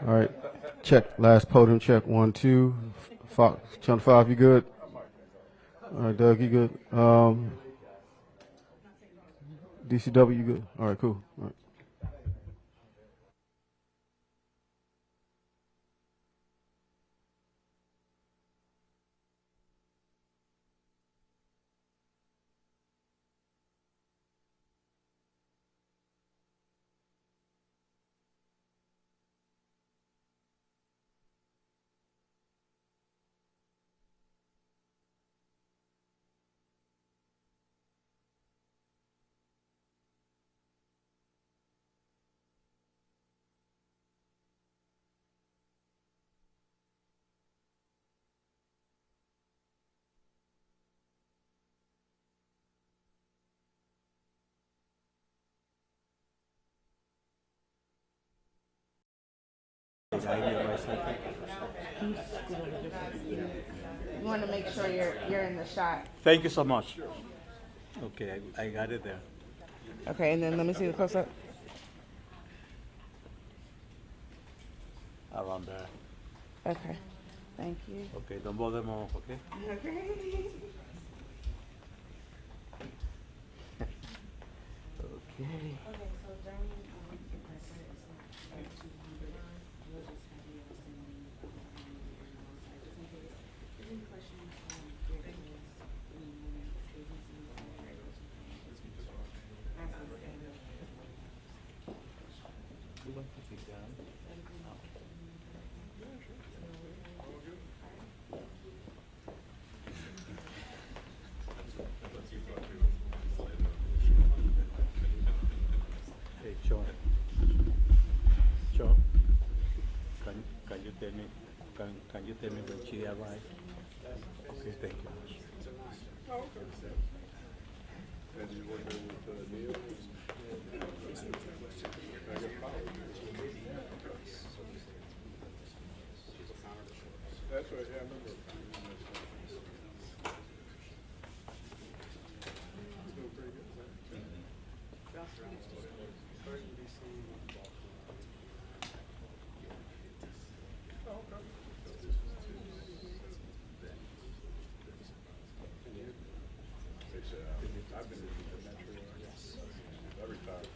All right. Check. Last podium check. 1, 2. Fox, Channel 5, you good? All right, Doug, you good? DCW, you good? All right, cool. All right. You want to make sure you're in the shot. Thank you so much. Okay, I got it there. Okay, and then let me see the close up. Around there. Okay, thank you. Okay, don't bother them off, okay? Okay. Okay. Hey, Sean. Sean, can you tell me can you tell me when she arrived? Okay, thank you. And you work there with Neil? That's right, yeah, I remember. Doing pretty good. Oh, okay. I've been to the metro every time.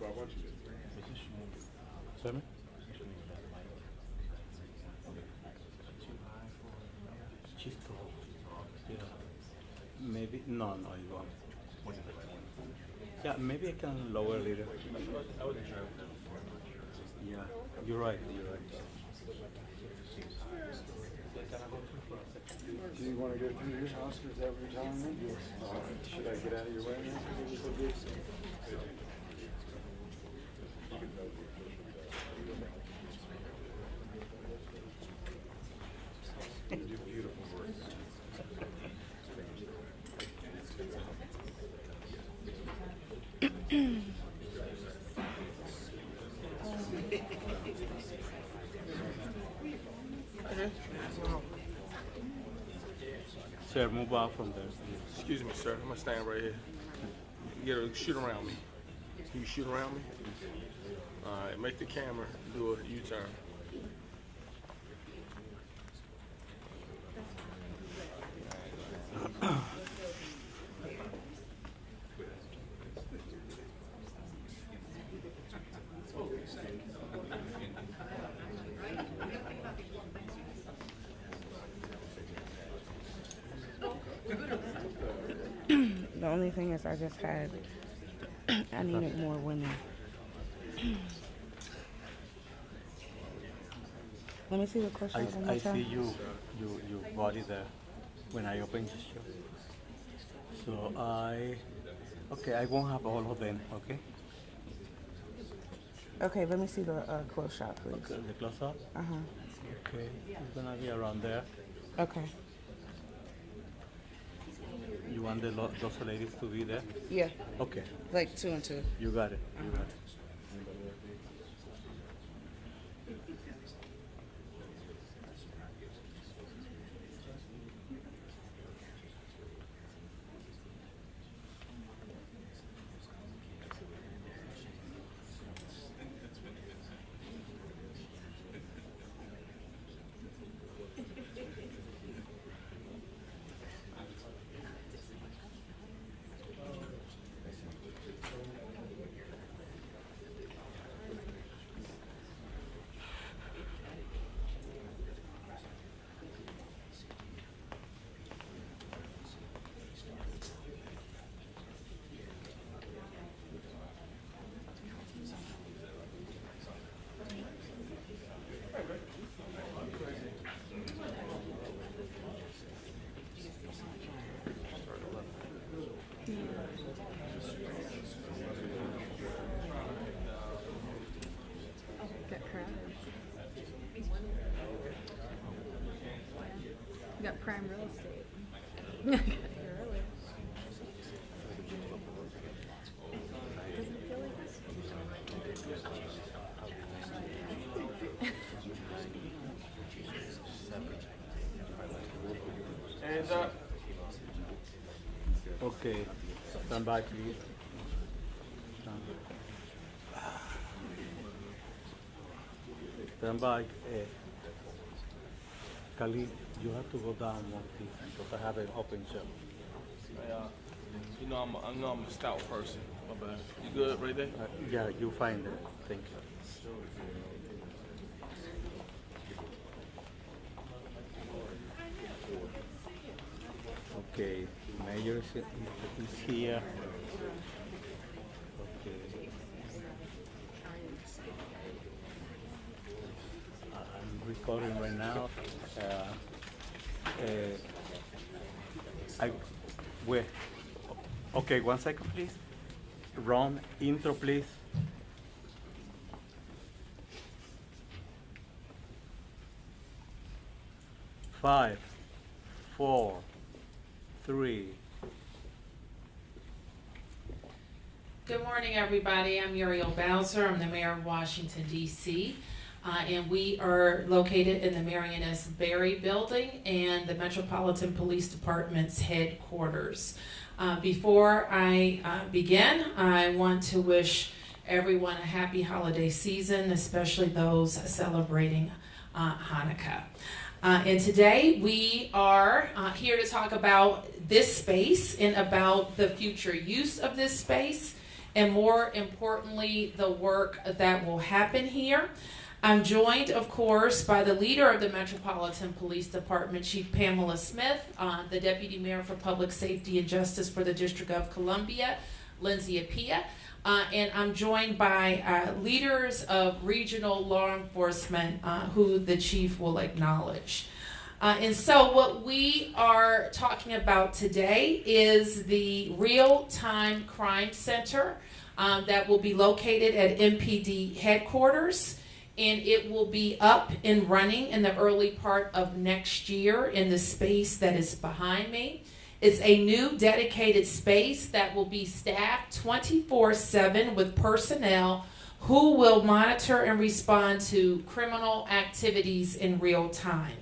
Well, once you get Sorry? She's tall. Yeah. Maybe no, you won't. Yeah, maybe I can lower a little. Yeah, you're right. Do you want to go through your house, or is that what you're telling me? Should I get out of your way now? You do beautiful work. Sir, move out from there. Excuse me, sir. I'm gonna stand right here. You gotta shoot around me. Can you shoot around me? All right. Make the camera do a U-turn. only thing is I just had, I needed more women. Let me see the close shot one more I time. see you body there when I open the show. So okay, I won't have all of them, okay? Okay, let me see the close shot, please. Okay, the close up? Uh-huh. Okay, it's gonna be around there. Okay. You want those ladies to be there? Yeah, Okay, like 2 and 2. you got it, you got it. You got prime real estate. Got here early. Doesn't feel like this. Hands up. Okay, stand by, please. Stand by. Khalid, you have to go down one piece because I have an open show. You know I'm a stout person. My bad. You good right there? Yeah, you find it. Thank you. Okay, Mayor is here. Okay. I'm recording right now. Wait. Okay, 1 second, please. Ron, intro, please. Five, 4, 3. Good morning, everybody. I'm Muriel Bowser. I'm the mayor of Washington, D.C. And we are located in the Marion S. Berry building and the Metropolitan Police Department's headquarters. Before I begin, I want to wish everyone a happy holiday season, especially those celebrating Hanukkah. And today we are here to talk about this space and about the future use of this space, and more importantly, the work that will happen here. I'm joined, of course, by the leader of the Metropolitan Police Department, Chief Pamela Smith, the Deputy Mayor for Public Safety and Justice for the District of Columbia, Lindsay Appiah, and I'm joined by leaders of regional law enforcement who the chief will acknowledge. And so what we are talking about today is the Real-Time Crime Center that will be located at MPD headquarters. And it will be up and running in the early part of next year in the space that is behind me. It's a new dedicated space that will be staffed 24/7 with personnel who will monitor and respond to criminal activities in real time.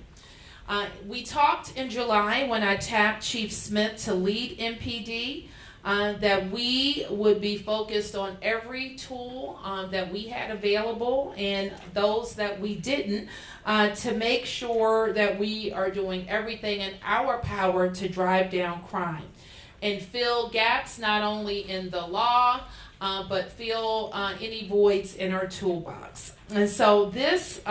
We talked in July when I tapped Chief Smith to lead MPD that we would be focused on every tool that we had available and those that we didn't to make sure that we are doing everything in our power to drive down crime and fill gaps not only in the law but fill any voids in our toolbox. And so this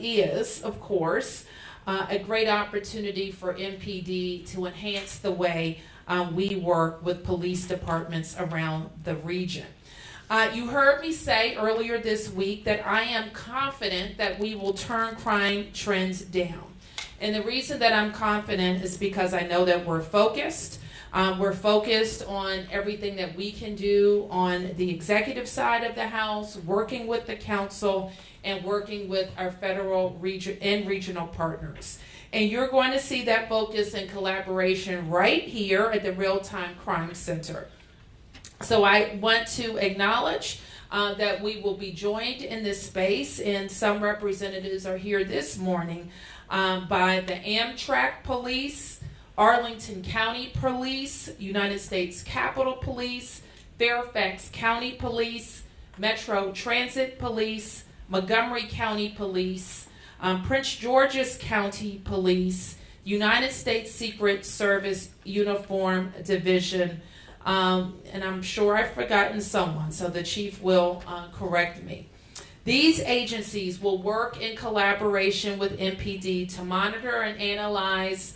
is, of course, a great opportunity for MPD to enhance the way we work with police departments around the region. You heard me say earlier this week that I am confident that we will turn crime trends down. And the reason that I'm confident is because I know that we're focused. We're focused on everything that we can do on the executive side of the House, working with the council, and working with our federal and regional partners. And you're going to see that focus and collaboration right here at the Real-Time Crime Center. So I want to acknowledge that we will be joined in this space, and some representatives are here this morning by the Amtrak Police, Arlington County Police, United States Capitol Police, Fairfax County Police, Metro Transit Police, Montgomery County Police, Prince George's County Police, United States Secret Service Uniform Division, and I'm sure I've forgotten someone, so the chief will correct me. These agencies will work in collaboration with MPD to monitor and analyze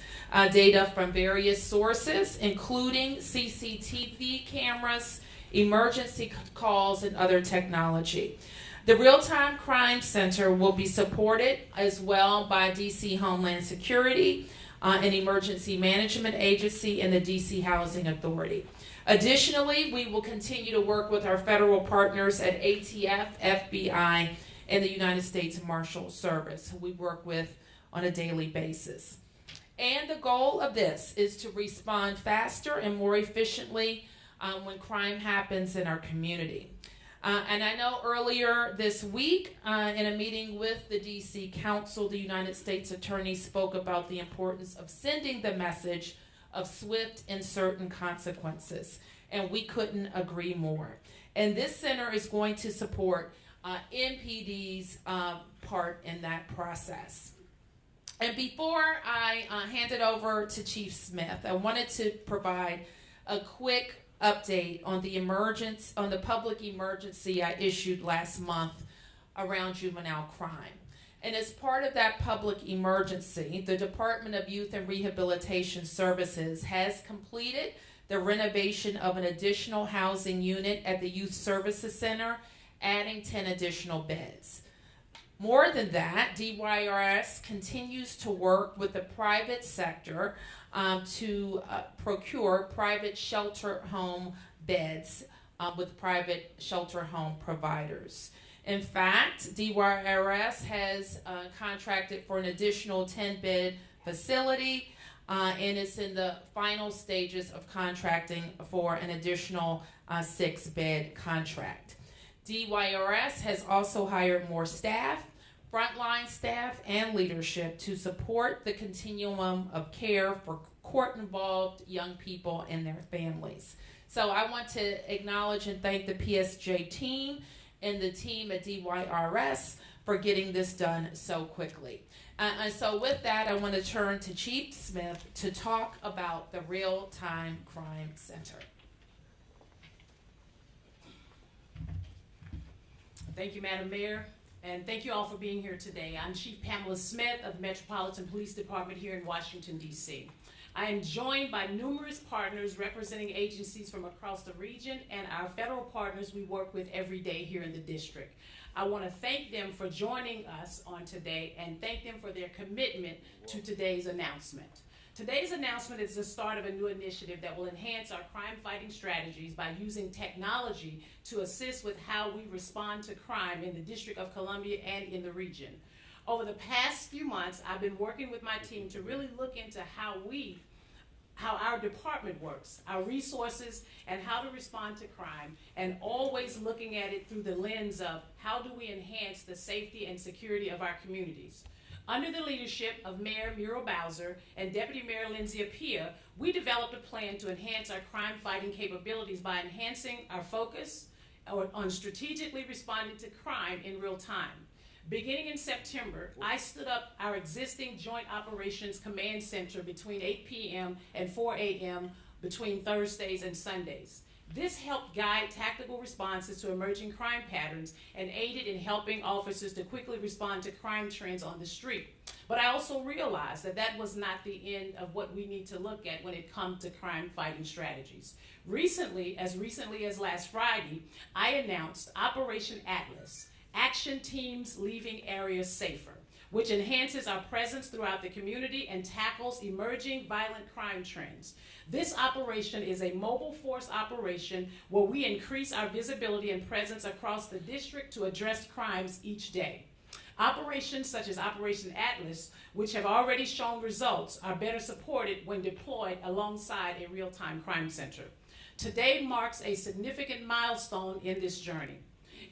data from various sources, including CCTV cameras, emergency calls, and other technology. The Real-Time Crime Center will be supported as well by DC Homeland Security, an emergency management agency, and the DC Housing Authority. Additionally, we will continue to work with our federal partners at ATF, FBI, and the United States Marshal Service, who we work with on a daily basis. And the goal of this is to respond faster and more efficiently when crime happens in our community. And I know earlier this week, in a meeting with the DC Council, the United States Attorney spoke about the importance of sending the message of swift and certain consequences. And we couldn't agree more. And this center is going to support MPD's part in that process. And before I hand it over to Chief Smith, I wanted to provide a quick update on the public emergency I issued last month around juvenile crime. And as part of that public emergency, the Department of Youth and Rehabilitation Services has completed the renovation of an additional housing unit at the Youth Services Center, adding 10 additional beds. More than that, DYRS continues to work with the private sector to procure private shelter home beds with private shelter home providers. In fact, DYRS has contracted for an additional 10-bed facility, and it's in the final stages of contracting for an additional 6-bed contract. DYRS has also hired more staff, frontline staff, and leadership to support the continuum of care for court-involved young people and their families. So I want to acknowledge and thank the PSJ team and the team at DYRS for getting this done so quickly. And so with that, I want to turn to Chief Smith to talk about the Real-Time Crime Center. Thank you, Madam Mayor, and thank you all for being here today. I'm Chief Pamela Smith of the Metropolitan Police Department here in Washington, D.C. I am joined by numerous partners representing agencies from across the region and our federal partners we work with every day here in the district. I want to thank them for joining us on today and thank them for their commitment to today's announcement. Today's announcement is the start of a new initiative that will enhance our crime-fighting strategies by using technology to assist with how we respond to crime in the District of Columbia and in the region. Over the past few months, I've been working with my team to really look into how our department works, our resources, and how to respond to crime, and always looking at it through the lens of how do we enhance the safety and security of our communities. Under the leadership of Mayor Muriel Bowser and Deputy Mayor Lindsay Appiah, we developed a plan to enhance our crime-fighting capabilities by enhancing our focus on strategically responding to crime in real time. Beginning in September, I stood up our existing Joint Operations Command Center between 8 p.m. and 4 a.m. between Thursdays and Sundays. This helped guide tactical responses to emerging crime patterns and aided in helping officers to quickly respond to crime trends on the street. But But I also realized that that was not the end of what we need to look at when it comes to crime fighting strategies. Recently as last Friday, I announced Operation Atlas, Action Teams Leaving Areas Safer, which enhances our presence throughout the community and tackles emerging violent crime trends. This operation is a mobile force operation where we increase our visibility and presence across the district to address crimes each day. Operations such as Operation Atlas, which have already shown results, are better supported when deployed alongside a real-time crime center. Today marks a significant milestone in this journey.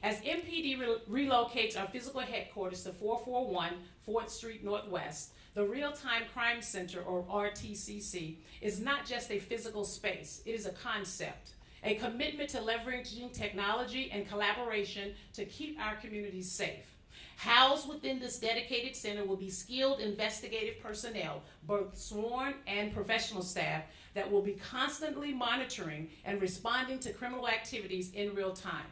As MPD relocates our physical headquarters to 441 4th Street Northwest, the Real-Time Crime Center, or RTCC, is not just a physical space, it is a concept, a commitment to leveraging technology and collaboration to keep our communities safe. Housed within this dedicated center will be skilled investigative personnel, both sworn and professional staff, that will be constantly monitoring and responding to criminal activities in real time.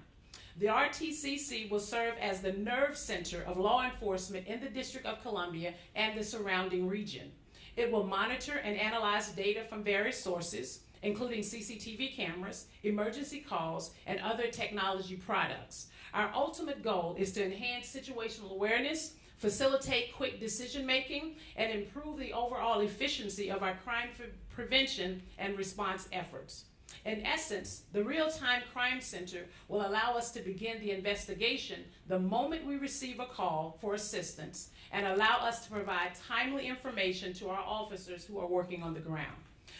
The RTCC will serve as the nerve center of law enforcement in the District of Columbia and the surrounding region. It will monitor and analyze data from various sources, including CCTV cameras, emergency calls, and other technology products. Our ultimate goal is to enhance situational awareness, facilitate quick decision-making, and improve the overall efficiency of our crime prevention and response efforts. In essence, the Real-Time Crime Center will allow us to begin the investigation the moment we receive a call for assistance and allow us to provide timely information to our officers who are working on the ground.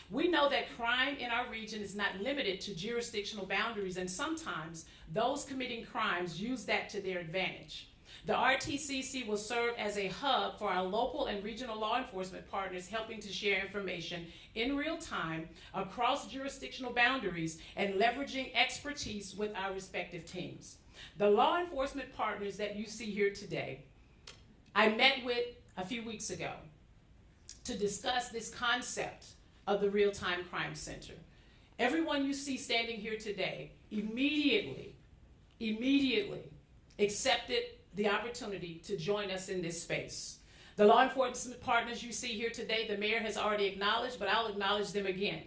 We know that crime in our region is not limited to jurisdictional boundaries, and sometimes those committing crimes use that to their advantage. The RTCC will serve as a hub for our local and regional law enforcement partners, helping to share information in real time across jurisdictional boundaries and leveraging expertise with our respective teams. The law enforcement partners that you see here today, I met with a few weeks ago to discuss this concept of the Real-Time Crime Center. Everyone you see standing here today immediately accepted the opportunity to join us in this space. The law enforcement partners you see here today, the mayor has already acknowledged, but I'll acknowledge them again.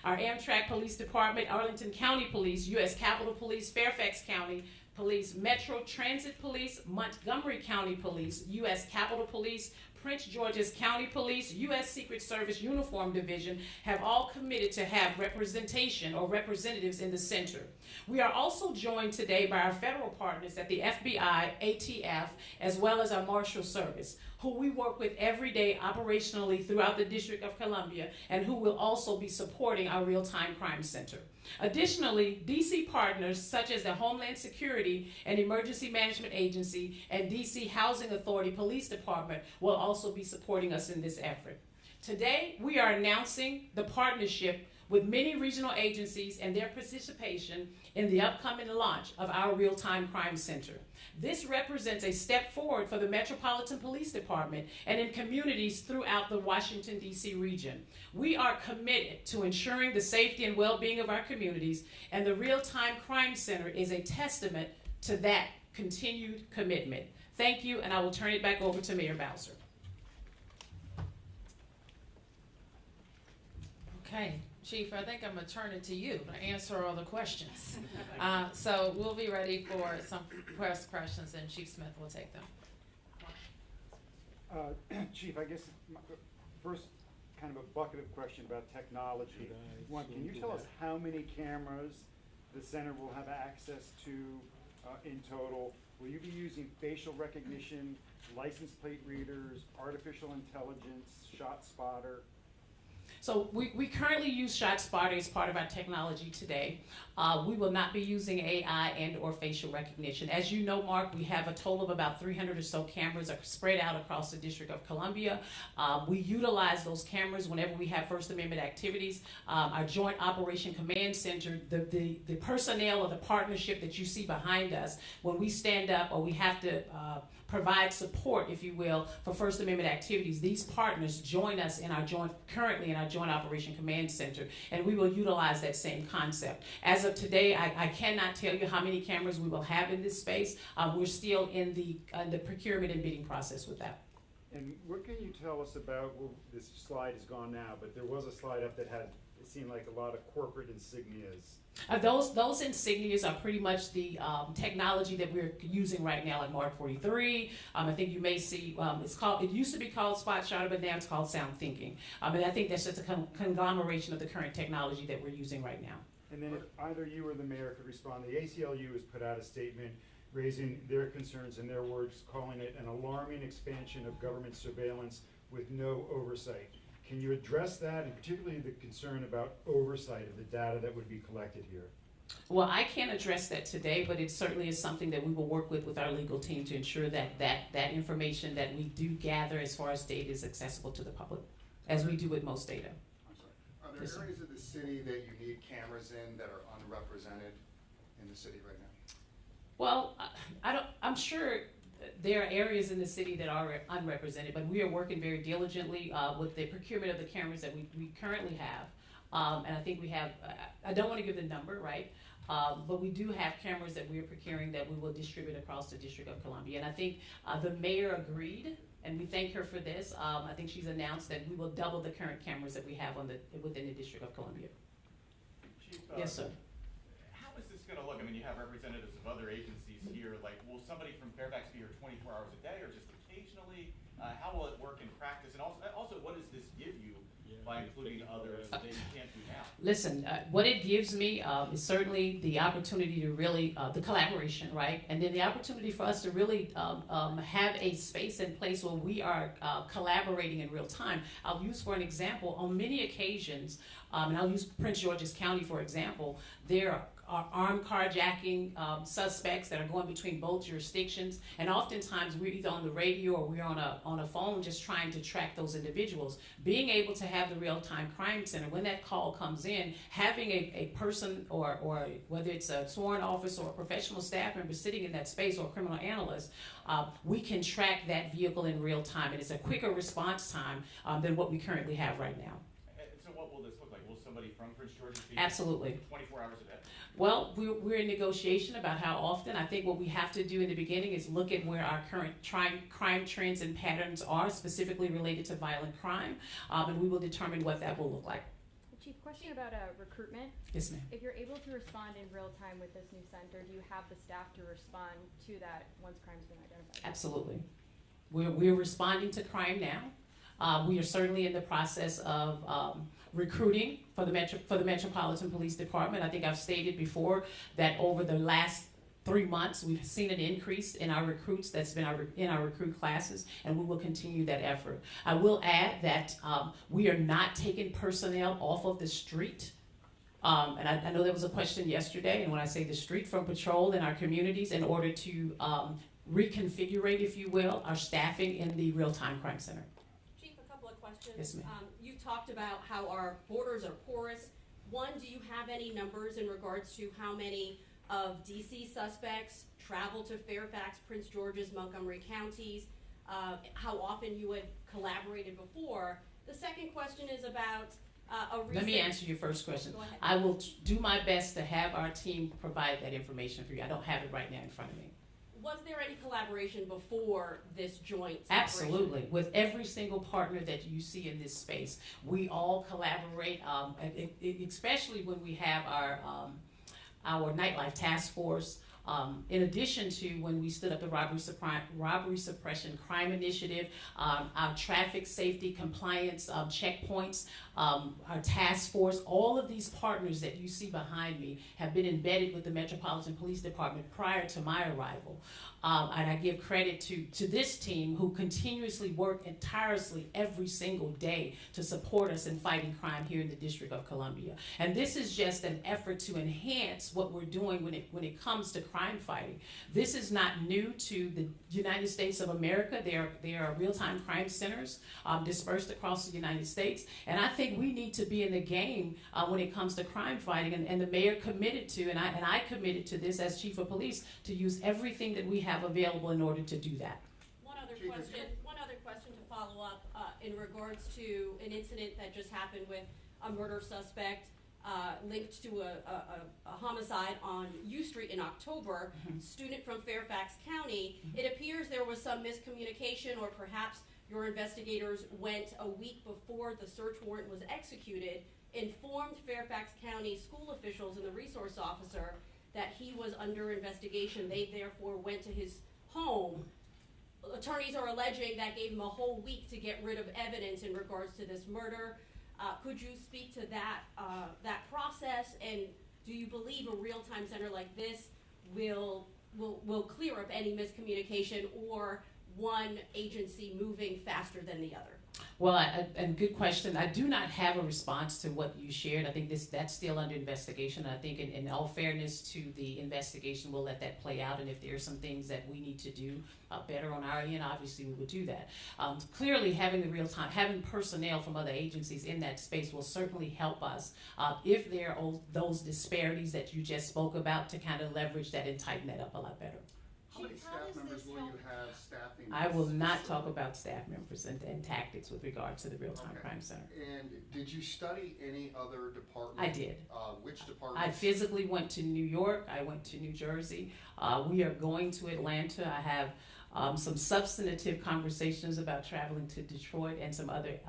Our Amtrak Police Department, Arlington County Police, U.S. Capitol Police, Fairfax County Police, Metro Transit Police, Montgomery County Police, U.S. Capitol Police, Prince George's County Police, U.S. Secret Service Uniform Division have all committed to have representation or representatives in the center. We are also joined today by our federal partners at the FBI, ATF, as well as our Marshal Service, who we work with every day operationally throughout the District of Columbia and who will also be supporting our Real-Time Crime Center. Additionally, DC partners such as the Homeland Security and Emergency Management Agency and DC Housing Authority Police Department will also be supporting us in this effort. Today, we are announcing the partnership with many regional agencies and their participation in the upcoming launch of our Real-Time Crime Center. This represents a step forward for the Metropolitan Police Department and in communities throughout the Washington, D.C. region. We are committed to ensuring the safety and well-being of our communities, and the Real-Time Crime Center is a testament to that continued commitment. Thank you, and I will turn it back over to Mayor Bowser. Okay, Chief, I think I'm going to turn it to you to answer all the questions. So we'll be ready for some questions, and Chief Smith will take them. Chief, I guess first kind of a bucket of question about technology. One, can you tell us how many cameras the center will have access to in total? Will you be using facial recognition, license plate readers, artificial intelligence, shot spotter? So we currently use ShotSpotter as part of our technology today. We will not be using AI and or facial recognition. As you know, Mark, we have a total of about 300 or so cameras spread out across the District of Columbia. We utilize those cameras whenever we have First Amendment activities. Our Joint Operation Command Center, the personnel or the partnership that you see behind us, when we stand up or we have to provide support, if you will, for First Amendment activities, these partners join us currently in our Joint Operation Command Center, and we will utilize that same concept. As of today, I cannot tell you how many cameras we will have in this space. We're still in the procurement and bidding process with that. And what can you tell us about, well, this slide is gone now, but there was a slide up that had, it seemed like a lot of corporate insignias. Those insignias are pretty much the technology that we're using right now at Mark 43. I think you may see, it used to be called Spot Shutter, but now it's called Sound Thinking. And I think that's just a conglomeration of the current technology that we're using right now. And then if either you or the mayor could respond, the ACLU has put out a statement raising their concerns, in their words, calling it an alarming expansion of government surveillance with no oversight. Can you address that, and particularly the concern about oversight of the data that would be collected here? Well, I can't address that today, but it certainly is something that we will work with our legal team to ensure that that information that we do gather as far as data is accessible to the public, as we do with most data. I'm sorry. Are there areas of the city that you need cameras in that are unrepresented in the city right now? Well, I'm sure there are areas in the city that are unrepresented, but we are working very diligently with the procurement of the cameras that we currently have. And I think we have, I don't want to give the number, right? But we do have cameras that we are procuring that we will distribute across the District of Columbia. And I think the mayor agreed, and we thank her for this. I think she's announced that we will double the current cameras that we have within the District of Columbia. Chief, Yes, sir. How is this going to look? I mean, you have representatives of other agencies here. Like, will somebody from Fairfax be here 24 hours a day or just occasionally? How will it work in practice? And also, what does this give you by including others that you can't do now? Listen, what it gives me is certainly the opportunity to really, the collaboration, right? And then the opportunity for us to really have a space and place where we are collaborating in real time. I'll use for an example, on many occasions, and I'll use Prince George's County for example, there are armed carjacking suspects that are going between both jurisdictions, and oftentimes we're either on the radio or we're on a phone just trying to track those individuals. Being able to have the real-time crime center, when that call comes in, having a person or whether it's a sworn officer or a professional staff member sitting in that space or a criminal analyst, we can track that vehicle in real time, and it's a quicker response time than what we currently have right now. And so what will this look like? Will somebody from Prince George's be Absolutely. 24 hours a day? Well, we're in negotiation about how often. I think what we have to do in the beginning is look at where our current crime trends and patterns are, specifically related to violent crime, and we will determine what that will look like. Chief, question about recruitment. Yes, ma'am. If you're able to respond in real time with this new center, do you have the staff to respond to that once crime's been identified? Absolutely. We're responding to crime now. We are certainly in the process of recruiting for the Metropolitan Police Department. I think I've stated before that over the last 3 months, we've seen an increase in our recruits that's been in our recruit classes, and we will continue that effort. I will add that we are not taking personnel off of the street. And I know there was a question yesterday, and when I say the street, from patrol in our communities in order to reconfigure, if you will, our staffing in the real-time crime center. Chief, a couple of questions. Yes, ma'am. You talked about how our borders are porous. One, do you have any numbers in regards to how many of DC suspects travel to Fairfax, Prince George's, Montgomery counties? How often you had collaborated before? The second question is about a recent... Let me answer your first question. Go ahead. I will do my best to have our team provide that information for you. I don't have it right now in front of me. Was there any collaboration before this joint operation? Absolutely. With every single partner that you see in this space, we all collaborate, especially when we have our nightlife task force. In addition to when we stood up the Robbery Suppression Crime Initiative, our traffic safety compliance checkpoints, our task force, all of these partners that you see behind me have been embedded with the Metropolitan Police Department prior to my arrival. And I give credit to this team who continuously work tirelessly every single day to support us in fighting crime here in the District of Columbia. And this is just an effort to enhance what we're doing when it comes to crime fighting. This is not new to the United States of America. There are real-time crime centers dispersed across the United States. And I think we need to be in the game when it comes to crime fighting. And the mayor committed to, and I committed to this as chief of police, to use everything that we have available in order to do that. One other question to follow up in regards to an incident that just happened with a murder suspect linked to a homicide on U Street in October, student from Fairfax County. It appears there was some miscommunication, or perhaps your investigators went a week before the search warrant was executed, informed Fairfax County school officials and the resource officer that he was under investigation. They therefore went to his home. Attorneys are alleging that gave him a whole week to get rid of evidence in regards to this murder. Could you speak to that process, and do you believe a real-time center like this will clear up any miscommunication or one agency moving faster than the other? Well, and good question. I do not have a response to what you shared. I think that's still under investigation. I think in all fairness to the investigation, we'll let that play out. And if there are some things that we need to do better on our end, obviously we will do that. Clearly, having the real time, having personnel from other agencies in that space will certainly help us if there are those disparities that you just spoke about, to kind of leverage that and tighten that up a lot better. How many staff members will you have staffing? I will not talk about staff members and tactics with regard to the Real-Time Crime Center. And did you study any other departments? I did. Which departments? I physically went to New York. I went to New Jersey. We are going to Atlanta. I have some substantive conversations about traveling to Detroit and some other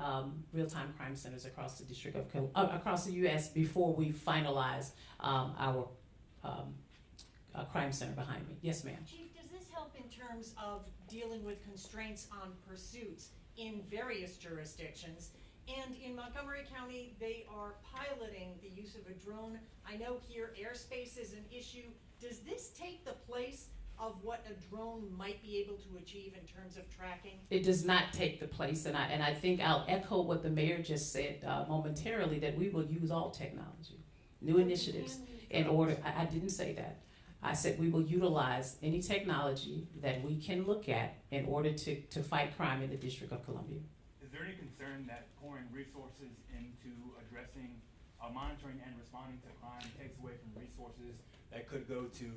real-time crime centers across the District of across the U.S. before we finalize our crime center behind me. Yes, ma'am. Chief, does this help in terms of dealing with constraints on pursuits in various jurisdictions? And in Montgomery County, they are piloting the use of a drone. I know here airspace is an issue. Does this take the place of what a drone might be able to achieve in terms of tracking? It does not take the place, and I think I'll echo what the mayor just said momentarily, that we will use all technology, new initiatives in order. I didn't say that. I said we will utilize any technology that we can look at in order to fight crime in the District of Columbia. Is there any concern that pouring resources into addressing, monitoring and responding to crime takes away from resources that could go to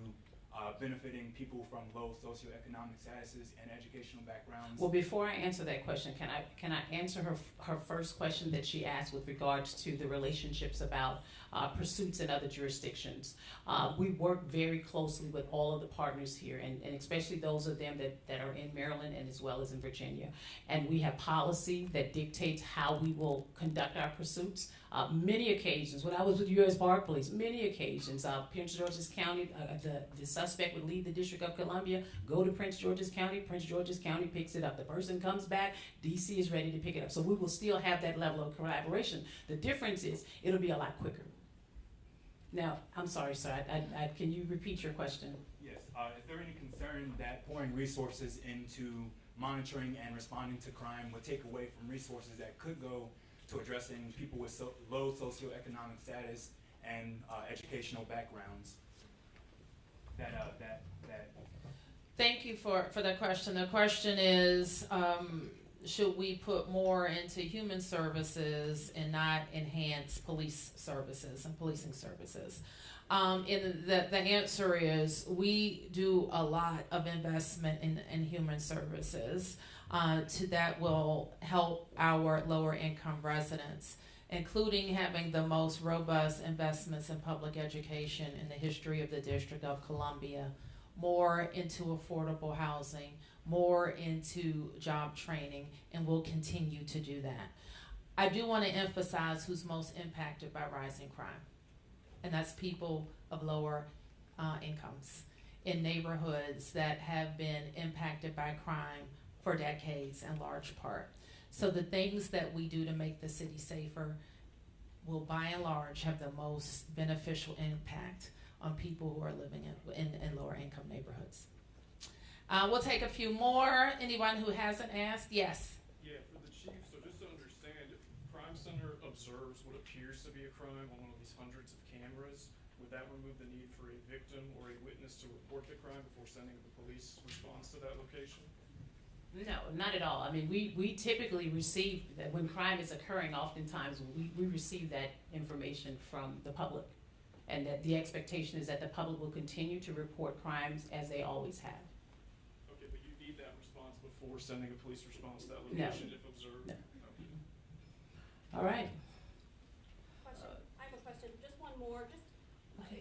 benefiting people from low socioeconomic statuses and educational backgrounds? Well, before I answer that question, can I answer her first question that she asked with regards to the relationships about pursuits in other jurisdictions? We work very closely with all of the partners here, and especially those of them that are in Maryland and as well as in Virginia. And we have policy that dictates how we will conduct our pursuits. Many occasions, when I was with U.S. Park Police, many occasions, Prince George's County, the suspect would leave the District of Columbia, go to Prince George's County picks it up. The person comes back, D.C. is ready to pick it up. So we will still have that level of collaboration. The difference is it'll be a lot quicker. Now, I'm sorry, sir, can you repeat your question? Yes. Is there any concern that pouring resources into monitoring and responding to crime would take away from resources that could go to addressing people with low socioeconomic status and educational backgrounds? Thank you for the question. The question is, should we put more into human services and not enhance police services and policing services? And the answer is we do a lot of investment in human services that will help our lower income residents, including having the most robust investments in public education in the history of the District of Columbia, more into affordable housing, more into job training, and we'll continue to do that. I do want to emphasize who's most impacted by rising crime, and that's people of lower incomes in neighborhoods that have been impacted by crime for decades in large part. So the things that we do to make the city safer will by and large have the most beneficial impact on people who are living in lower income neighborhoods. We'll take a few more. Anyone who hasn't asked? Yes. Yeah, for the chief, so just to understand, if Crime Center observes what appears to be a crime on one of these hundreds of cameras, would that remove the need for a victim or a witness to report the crime before sending the police response to that location? No, not at all. I mean, we typically receive that when crime is occurring, oftentimes we receive that information from the public. And that the expectation is that the public will continue to report crimes as they always have. Okay, but you need that response before sending a police response to that location if observed? No. Okay. All right. Question. I have a question. Just one more.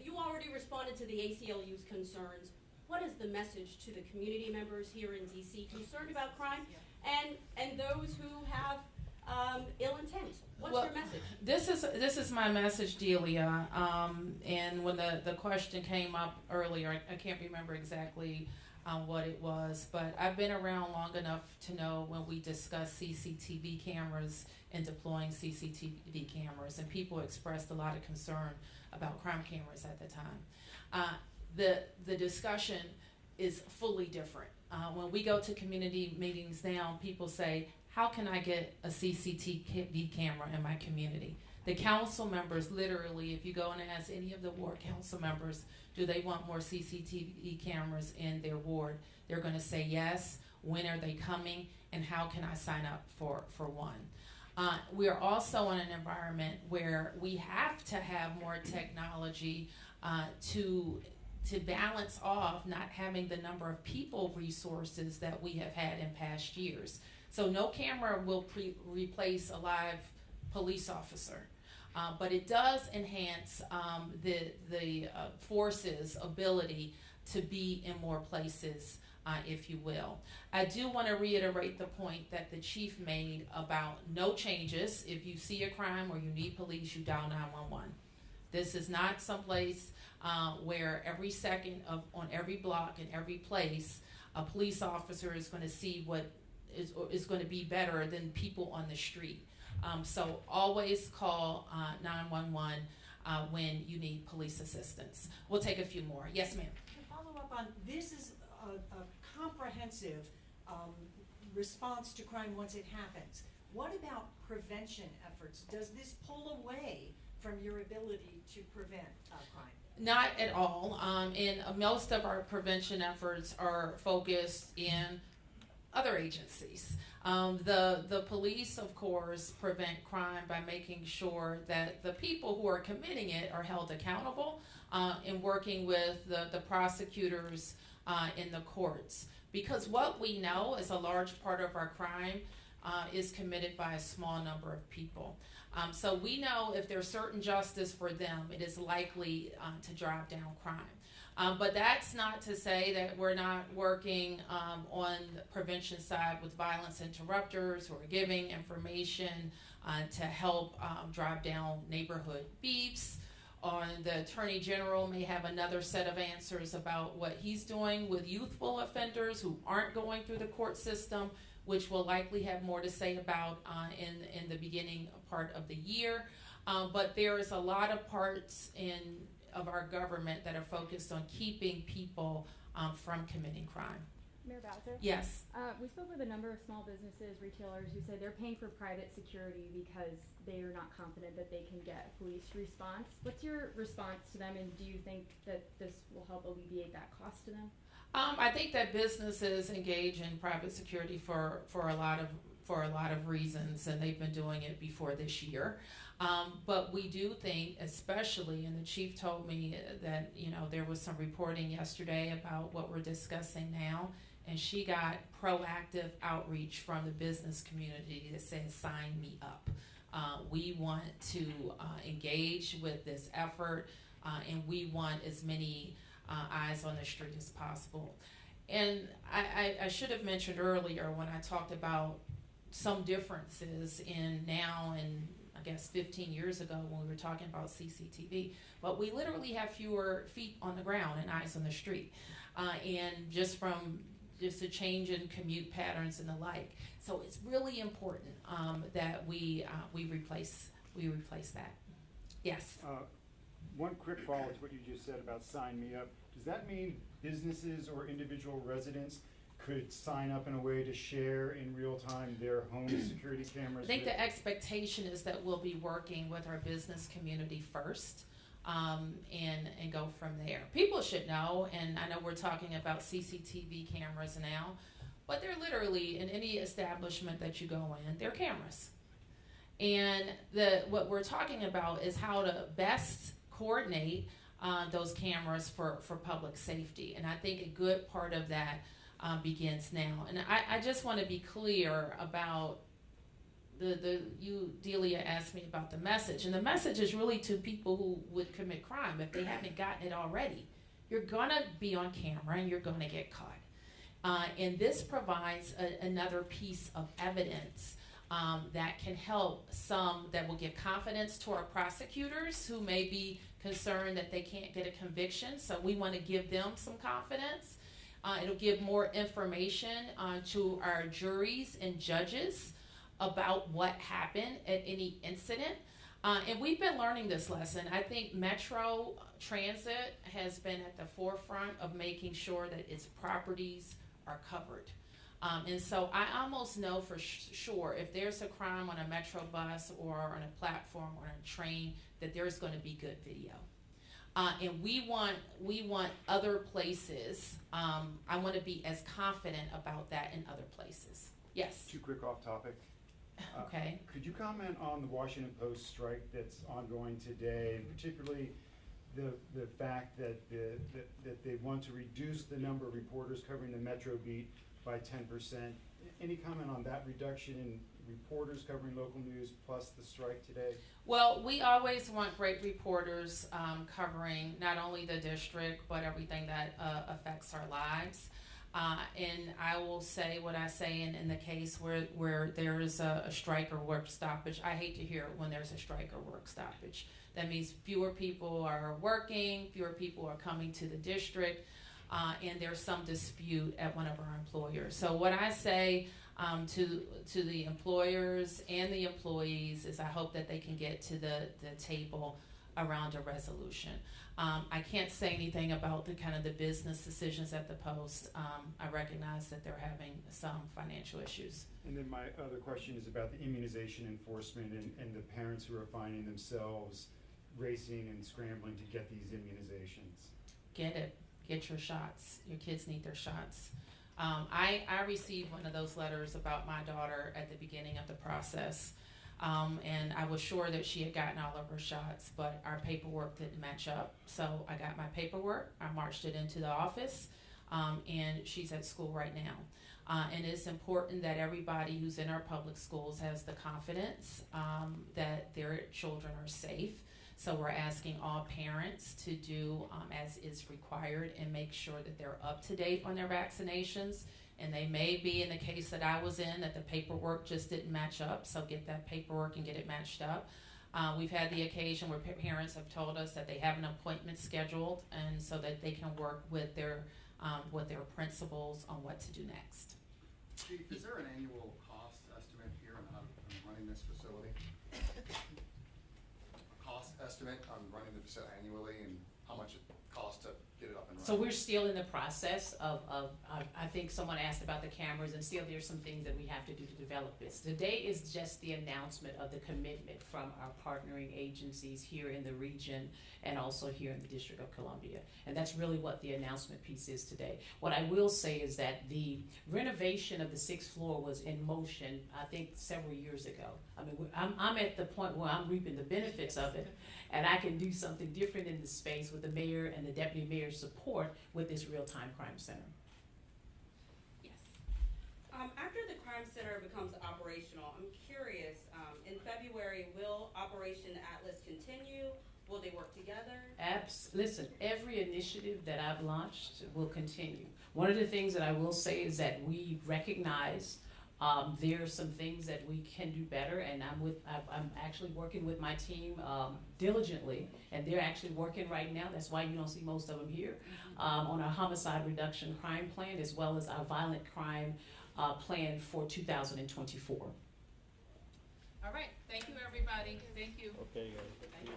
You already responded to the ACLU's concerns. what is the message to the community members here in DC concerned about crime and those who have ill intent? What's your message? This is my message, Delia. And when the question came up earlier, I can't remember exactly what it was, but I've been around long enough to know when we discuss CCTV cameras and deploying CCTV cameras, and people expressed a lot of concern about crime cameras at the time. The discussion is fully different. When we go to community meetings now, people say, how can I get a CCTV camera in my community? The council members, literally, if you go and ask any of the ward council members, do they want more CCTV cameras in their ward? They're going to say yes. When are they coming? And how can I sign up for one? We are also in an environment where we have to have more technology to balance off not having the number of people resources that we have had in past years. So no camera will replace a live police officer, but it does enhance the force's ability to be in more places, if you will. I do want to reiterate the point that the chief made about no changes. If you see a crime or you need police, you dial 911. This is not someplace where every second on every block in every place, a police officer is going to see what is going to be better than people on the street. So always call 911 when you need police assistance. We'll take a few more. Yes, ma'am. To follow up on, this is a comprehensive response to crime once it happens. What about prevention efforts? Does this pull away from your ability to prevent crime? Not at all. And most of our prevention efforts are focused in other agencies. The police, of course, prevent crime by making sure that the people who are committing it are held accountable and working with the prosecutors in the courts. Because what we know is a large part of our crime is committed by a small number of people. So we know if there's certain justice for them, it is likely to drive down crime. But that's not to say that we're not working on the prevention side with violence interrupters or giving information to help drive down neighborhood beefs. The Attorney General may have another set of answers about what he's doing with youthful offenders who aren't going through the court system, which we'll likely have more to say about in the beginning part of the year. But there is a lot of parts of our government that are focused on keeping people from committing crime. Mayor Bowser? Yes. We spoke with a number of small businesses, retailers, who said they're paying for private security because they are not confident that they can get a police response. What's your response to them, and do you think that this will help alleviate that cost to them? I think that businesses engage in private security for a lot of reasons, and they've been doing it before this year. But we do think, especially, and the chief told me that there was some reporting yesterday about what we're discussing now, and she got proactive outreach from the business community that says, "Sign me up." We want to engage with this effort, and we want as many eyes on the street as possible. And I should have mentioned earlier when I talked about some differences in now and I guess 15 years ago when we were talking about CCTV, but we literally have fewer feet on the ground and eyes on the street, and just a change in commute patterns and the like. So it's really important that we replace that. Yes. One quick follow-up to what you just said about sign me up. Does that mean businesses or individual residents could sign up in a way to share in real time their home security cameras? I think the expectation is that we'll be working with our business community first and go from there. People should know, and I know we're talking about CCTV cameras now, but they're literally in any establishment that you go in, they're cameras. And what we're talking about is how to best coordinate those cameras for public safety. And I think a good part of that begins now. And I just want to be clear about Delia asked me about the message. And the message is really to people who would commit crime if they haven't gotten it already. you're gonna be on camera and you're gonna get caught. And this provides another piece of evidence that can help some, that will give confidence to our prosecutors who may be concerned that they can't get a conviction. So we want to give them some confidence. It'll give more information to our juries and judges about what happened at any incident. And we've been learning this lesson. I think Metro Transit has been at the forefront of making sure that its properties are covered. And so I almost know for sure if there's a crime on a Metro bus or on a platform or on a train, that there's going to be good video. And we want other places. I want to be as confident about that in other places. Yes. Too quick off topic. Okay. Could you comment on the Washington Post strike that's ongoing today, and particularly the fact that that they want to reduce the number of reporters covering the Metro beat by 10%? Any comment on that reduction in reporters covering local news plus the strike today? Well, we always want great reporters covering not only the district, but everything that affects our lives. And I will say what I say in the case where there is a strike or work stoppage. I hate to hear it when there's a strike or work stoppage. That means fewer people are working, fewer people are coming to the district, and there's some dispute at one of our employers. So what I say to the employers and the employees is I hope that they can get to the table around a resolution. I can't say anything about the kind of the business decisions at the Post. I recognize that they're having some financial issues. And then my other question is about the immunization enforcement and the parents who are finding themselves racing and scrambling to get these immunizations. Get it. Get your shots. Your kids need their shots. I received one of those letters about my daughter at the beginning of the process. And I was sure that she had gotten all of her shots, but our paperwork didn't match up. So I got my paperwork, I marched it into the office, and she's at school right now. And it's important that everybody who's in our public schools has the confidence that their children are safe. So we're asking all parents to do as is required and make sure that they're up to date on their vaccinations. And they may be in the case that I was in, that the paperwork just didn't match up, so get that paperwork and get it matched up. We've had the occasion where parents have told us that they have an appointment scheduled, and so that they can work with their principals on what to do next. Chief, is there an annual cost estimate here on running this facility? A cost estimate on running the facility annually, and how much it costs to get it up and running? So we're still in the process of I think someone asked about the cameras, and still there's some things that we have to do to develop this. Today is just the announcement of the commitment from our partnering agencies here in the region and also here in the District of Columbia. And that's really what the announcement piece is today. What I will say is that the renovation of the 6th floor was in motion, I think, several years ago. I mean, I'm at the point where I'm reaping the benefits of it, and I can do something different in the space with the mayor and the deputy mayor's support with this real-time crime center. Yes. After the crime center becomes operational, I'm curious, in February, will Operation Atlas continue? Will they work together? Listen, every initiative that I've launched will continue. One of the things that I will say is that we recognize there are some things that we can do better, and I'm actually working with my team diligently, and they're actually working right now. That's why you don't see most of them here on our homicide reduction crime plan, as well as our violent crime plan for 2024. All right. Thank you, everybody. Thank you. Okay, guys. Thank you.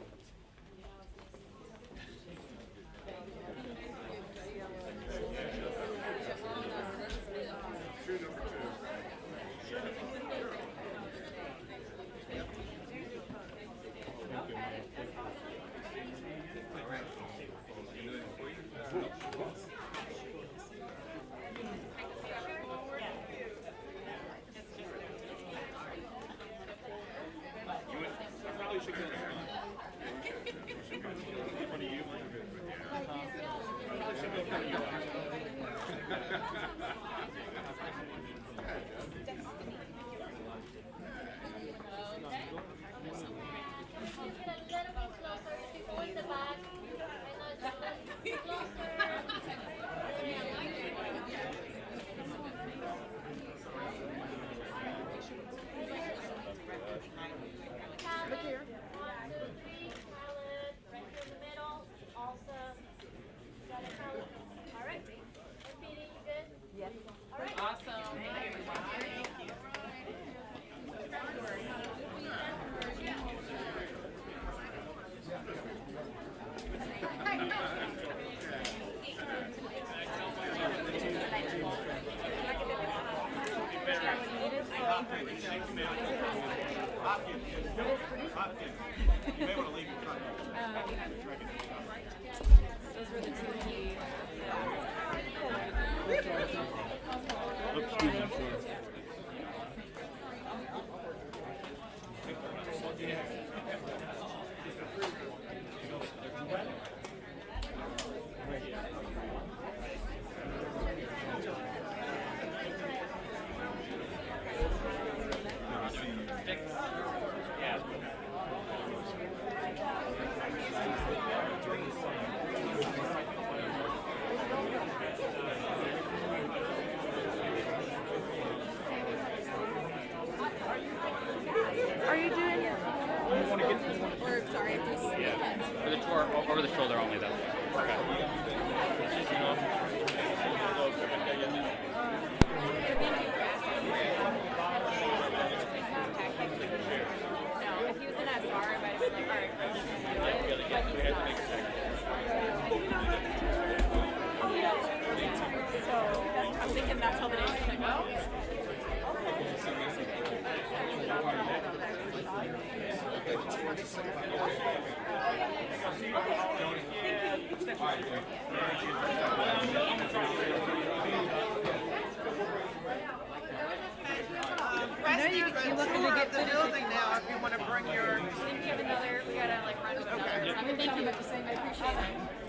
Get a little bit closer. People in the back. I know it's closer. Hopkins. You may want to leave your front. Those were the two key. Excuse me, sir. Are you doing it? Or sorry, just For the tour, over the shoulder only though. No, if he was in that bar, I might have been like, alright. So I'm thinking that's how the day's gonna go. You're looking to get to the building now if you want to bring your... We have another, we gotta like run with another. I mean, thank you. I appreciate it.